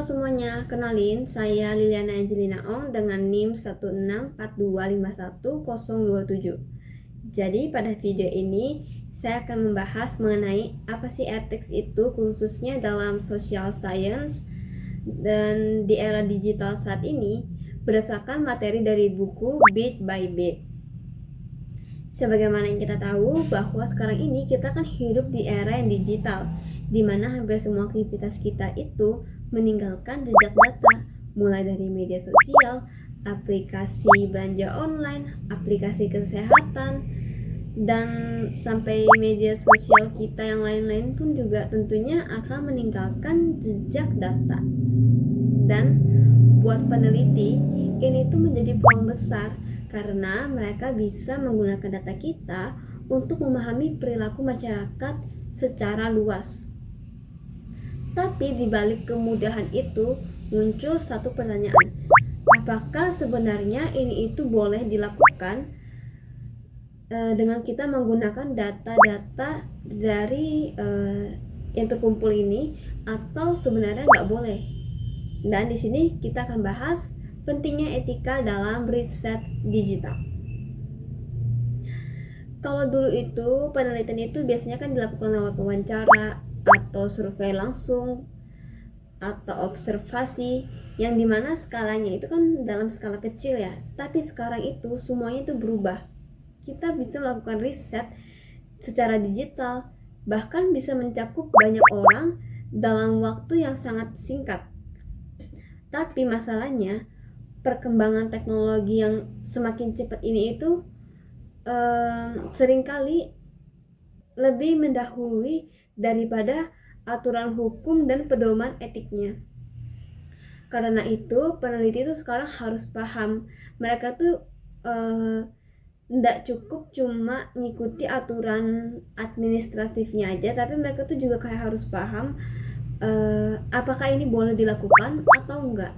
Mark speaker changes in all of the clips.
Speaker 1: semuanya, kenalin saya Liliana Angelina Ong dengan NIM 164251027. Jadi pada video ini saya akan membahas mengenai apa sih ethics itu, khususnya dalam social science dan di era digital saat ini, berdasarkan materi dari buku Bit by Bit. Sebagaimana yang kita tahu bahwa sekarang ini kita kan hidup di era yang digital, di mana hampir semua aktivitas kita itu meninggalkan jejak data, mulai dari media sosial, aplikasi belanja online, aplikasi kesehatan, dan sampai media sosial kita yang lain-lain pun juga tentunya akan meninggalkan jejak data. Dan buat peneliti, ini tuh menjadi peluang besar karena mereka bisa menggunakan data kita untuk memahami perilaku masyarakat secara luas. Tapi di balik kemudahan itu muncul satu pertanyaan. Apakah sebenarnya ini itu boleh dilakukan dengan kita menggunakan data-data dari yang terkumpul ini, atau sebenarnya nggak boleh? Dan di sini kita akan bahas pentingnya etika dalam riset digital. Kalau dulu itu penelitian itu biasanya kan dilakukan lewat wawancara atau survei langsung atau observasi, yang dimana skalanya itu kan dalam skala kecil ya. Tapi sekarang itu semuanya itu berubah. Kita bisa melakukan riset secara digital, bahkan bisa mencakup banyak orang dalam waktu yang sangat singkat. Tapi masalahnya, perkembangan teknologi yang semakin cepat ini itu seringkali lebih mendahului daripada aturan hukum dan pedoman etiknya. Karena itu peneliti itu sekarang harus paham, mereka tuh tidak cukup cuma ngikuti aturan administratifnya aja, tapi mereka tuh juga kayak harus paham apakah ini boleh dilakukan atau enggak.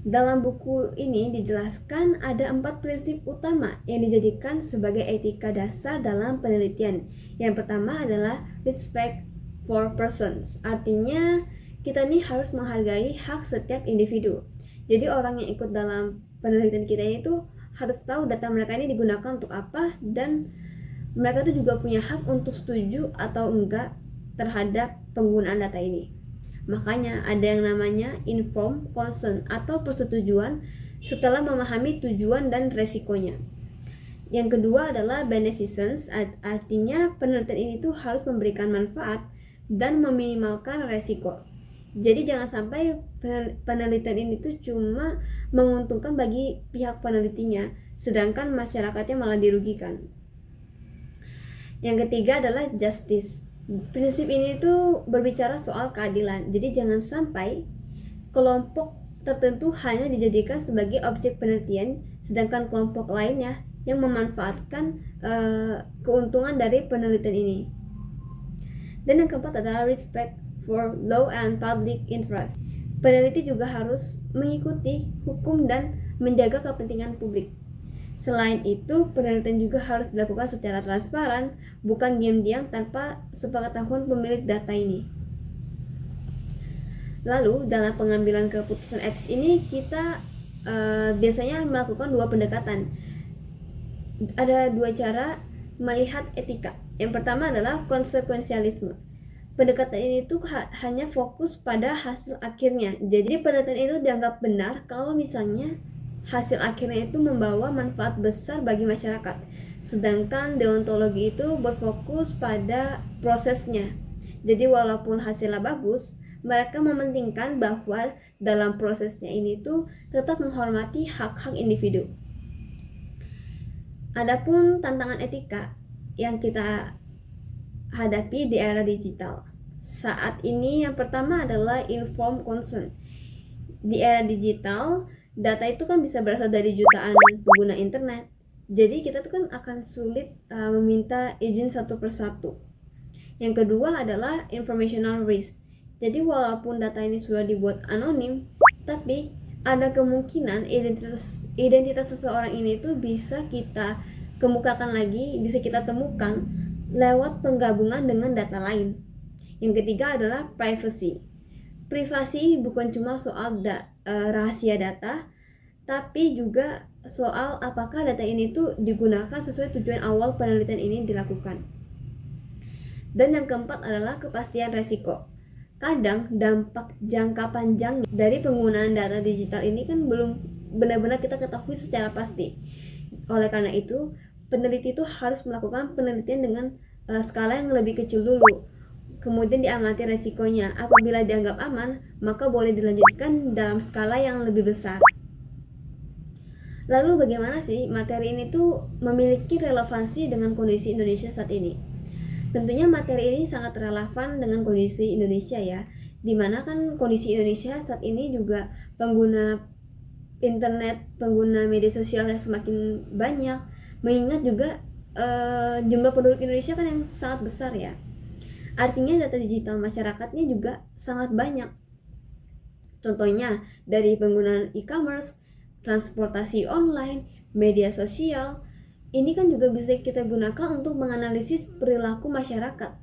Speaker 1: Dalam buku ini dijelaskan ada 4 prinsip utama yang dijadikan sebagai etika dasar dalam penelitian. Yang pertama adalah respect for persons. Artinya kita nih harus menghargai hak setiap individu. Jadi orang yang ikut dalam penelitian kita ini tuh harus tahu data mereka ini digunakan untuk apa, dan mereka tuh juga punya hak untuk setuju atau enggak terhadap penggunaan data ini. Makanya ada yang namanya informed consent atau persetujuan setelah memahami tujuan dan resikonya. Yang kedua adalah beneficence, artinya penelitian ini tuh harus memberikan manfaat dan meminimalkan resiko. Jadi jangan sampai penelitian ini tuh cuma menguntungkan bagi pihak penelitinya, sedangkan masyarakatnya malah dirugikan. Yang ketiga adalah justice. Prinsip ini tuh berbicara soal keadilan. Jadi jangan sampai kelompok tertentu hanya dijadikan sebagai objek penelitian, sedangkan kelompok lainnya yang memanfaatkan keuntungan dari penelitian ini. Dan yang keempat adalah respect for law and public interest. Peneliti juga harus mengikuti hukum dan menjaga kepentingan publik. Selain itu, penelitian juga harus dilakukan secara transparan, bukan diam-diam tanpa sepengetahuan pemilik data ini. Lalu, dalam pengambilan keputusan etis ini, kita biasanya melakukan 2 pendekatan. Ada 2 cara melihat etika. Yang pertama adalah konsekuensialisme. Pendekatan ini tuh hanya fokus pada hasil akhirnya. Jadi penelitian itu dianggap benar kalau misalnya hasil akhirnya itu membawa manfaat besar bagi masyarakat. Sedangkan deontologi itu berfokus pada prosesnya. Jadi walaupun hasilnya bagus, mereka mementingkan bahwa dalam prosesnya ini tuh tetap menghormati hak-hak individu. Adapun tantangan etika yang kita hadapi di era digital saat ini, yang pertama adalah informed consent. Di era digital, data itu kan bisa berasal dari jutaan pengguna internet. Jadi kita tuh kan akan sulit meminta izin satu persatu. Yang kedua adalah informational risk. Jadi walaupun data ini sudah dibuat anonim, tapi ada kemungkinan identitas seseorang ini tuh bisa kita kemukakan lagi, bisa kita temukan lewat penggabungan dengan data lain. Yang ketiga adalah privacy. privasi bukan cuma soal rahasia data, tapi juga soal apakah data ini tuh digunakan sesuai tujuan awal penelitian ini dilakukan. Dan yang keempat adalah kepastian resiko. Kadang dampak jangka panjang dari penggunaan data digital ini kan belum benar-benar kita ketahui secara pasti. Oleh karena itu, peneliti itu harus melakukan penelitian dengan skala yang lebih kecil dulu. Kemudian diamati resikonya. Apabila dianggap aman, maka boleh dilanjutkan dalam skala yang lebih besar. Lalu bagaimana sih materi ini tuh memiliki relevansi dengan kondisi Indonesia saat ini? Tentunya materi ini sangat relevan dengan kondisi Indonesia ya, dimana kan kondisi Indonesia saat ini juga pengguna internet, pengguna media sosial yang semakin banyak, mengingat juga jumlah penduduk Indonesia kan yang sangat besar ya. Artinya data digital masyarakatnya juga sangat banyak. Contohnya dari penggunaan e-commerce, transportasi online, media sosial, ini kan juga bisa kita gunakan untuk menganalisis perilaku masyarakat.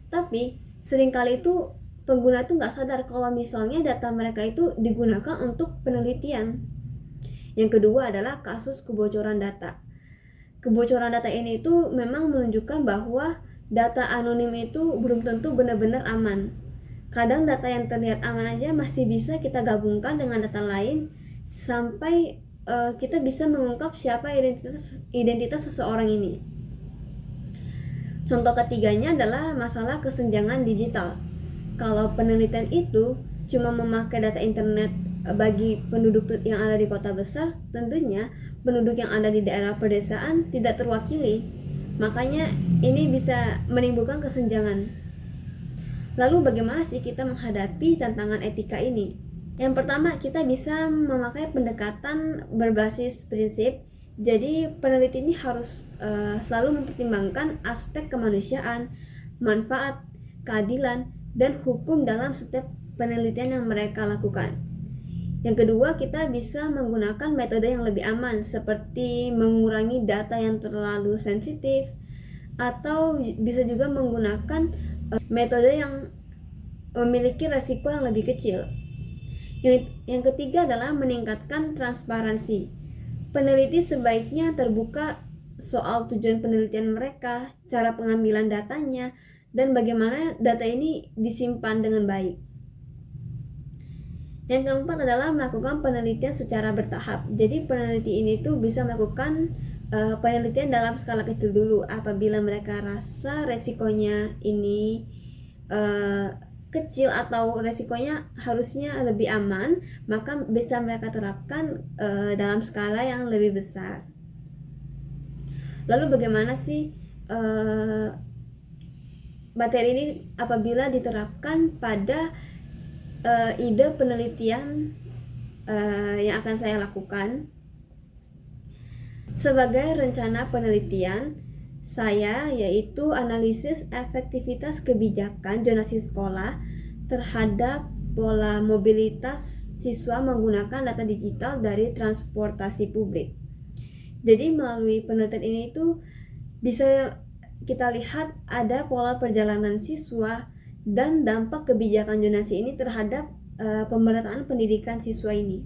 Speaker 1: Tapi seringkali itu pengguna itu nggak sadar kalau misalnya data mereka itu digunakan untuk penelitian. Yang kedua adalah kasus kebocoran data. Kebocoran data ini itu memang menunjukkan bahwa data anonim itu belum tentu benar-benar aman. Kadang data yang terlihat aman aja masih bisa kita gabungkan dengan data lain sampai kita bisa mengungkap siapa identitas seseorang ini. Contoh ketiganya adalah masalah kesenjangan digital. Kalau penelitian itu cuma memakai data internet bagi penduduk yang ada di kota besar, tentunya penduduk yang ada di daerah pedesaan tidak terwakili. Makanya ini bisa menimbulkan kesenjangan. Lalu bagaimana sih kita menghadapi tantangan etika ini? Yang pertama, kita bisa memakai pendekatan berbasis prinsip. Jadi peneliti ini harus selalu mempertimbangkan aspek kemanusiaan, manfaat, keadilan, dan hukum dalam setiap penelitian yang mereka lakukan. Yang kedua, kita bisa menggunakan metode yang lebih aman seperti mengurangi data yang terlalu sensitif, atau bisa juga menggunakan metode yang memiliki resiko yang lebih kecil. Yang ketiga adalah meningkatkan transparansi. Peneliti sebaiknya terbuka soal tujuan penelitian mereka, cara pengambilan datanya, dan bagaimana data ini disimpan dengan baik. Yang keempat adalah melakukan penelitian secara bertahap. Jadi peneliti ini tuh bisa melakukan penelitian dalam skala kecil dulu. Apabila mereka rasa resikonya ini kecil atau resikonya harusnya lebih aman, maka bisa mereka terapkan dalam skala yang lebih besar. Lalu bagaimana sih materi ini apabila diterapkan pada ide penelitian yang akan saya lakukan? Sebagai rencana penelitian saya, yaitu analisis efektivitas kebijakan zonasi sekolah terhadap pola mobilitas siswa menggunakan data digital dari transportasi publik. Jadi melalui penelitian ini tuh bisa kita lihat ada pola perjalanan siswa dan dampak kebijakan zonasi ini terhadap pemerataan pendidikan siswa ini.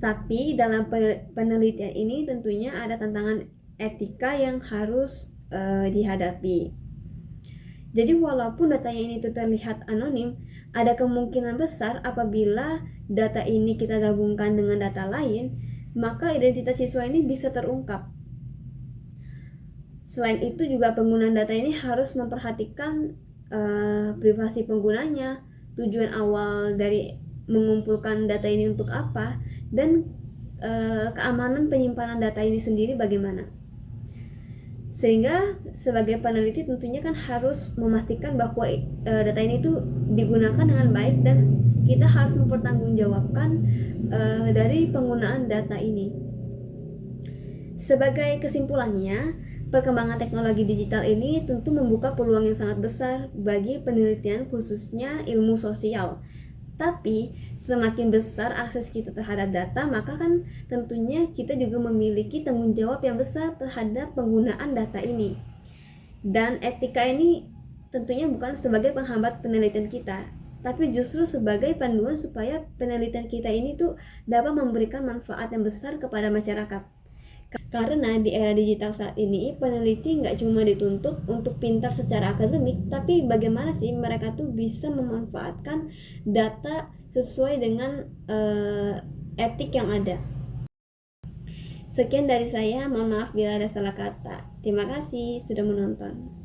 Speaker 1: Tapi dalam penelitian ini tentunya ada tantangan etika yang harus dihadapi. Jadi walaupun datanya ini tuh terlihat anonim, ada kemungkinan besar apabila data ini kita gabungkan dengan data lain, maka identitas siswa ini bisa terungkap. Selain itu juga penggunaan data ini harus memperhatikan privasi penggunanya, tujuan awal dari mengumpulkan data ini untuk apa, dan keamanan penyimpanan data ini sendiri bagaimana. Sehingga sebagai peneliti tentunya kan harus memastikan bahwa data ini tuh digunakan dengan baik dan kita harus mempertanggungjawabkan dari penggunaan data ini. Sebagai kesimpulannya, perkembangan teknologi digital ini tentu membuka peluang yang sangat besar bagi penelitian khususnya ilmu sosial. Tapi semakin besar akses kita terhadap data, maka kan tentunya kita juga memiliki tanggung jawab yang besar terhadap penggunaan data ini. Dan etika ini tentunya bukan sebagai penghambat penelitian kita, tapi justru sebagai panduan supaya penelitian kita ini tuh dapat memberikan manfaat yang besar kepada masyarakat. Karena di era digital saat ini, peneliti nggak cuma dituntut untuk pintar secara akademik, tapi bagaimana sih mereka tuh bisa memanfaatkan data sesuai dengan etik yang ada. Sekian dari saya, mohon maaf bila ada salah kata. Terima kasih sudah menonton.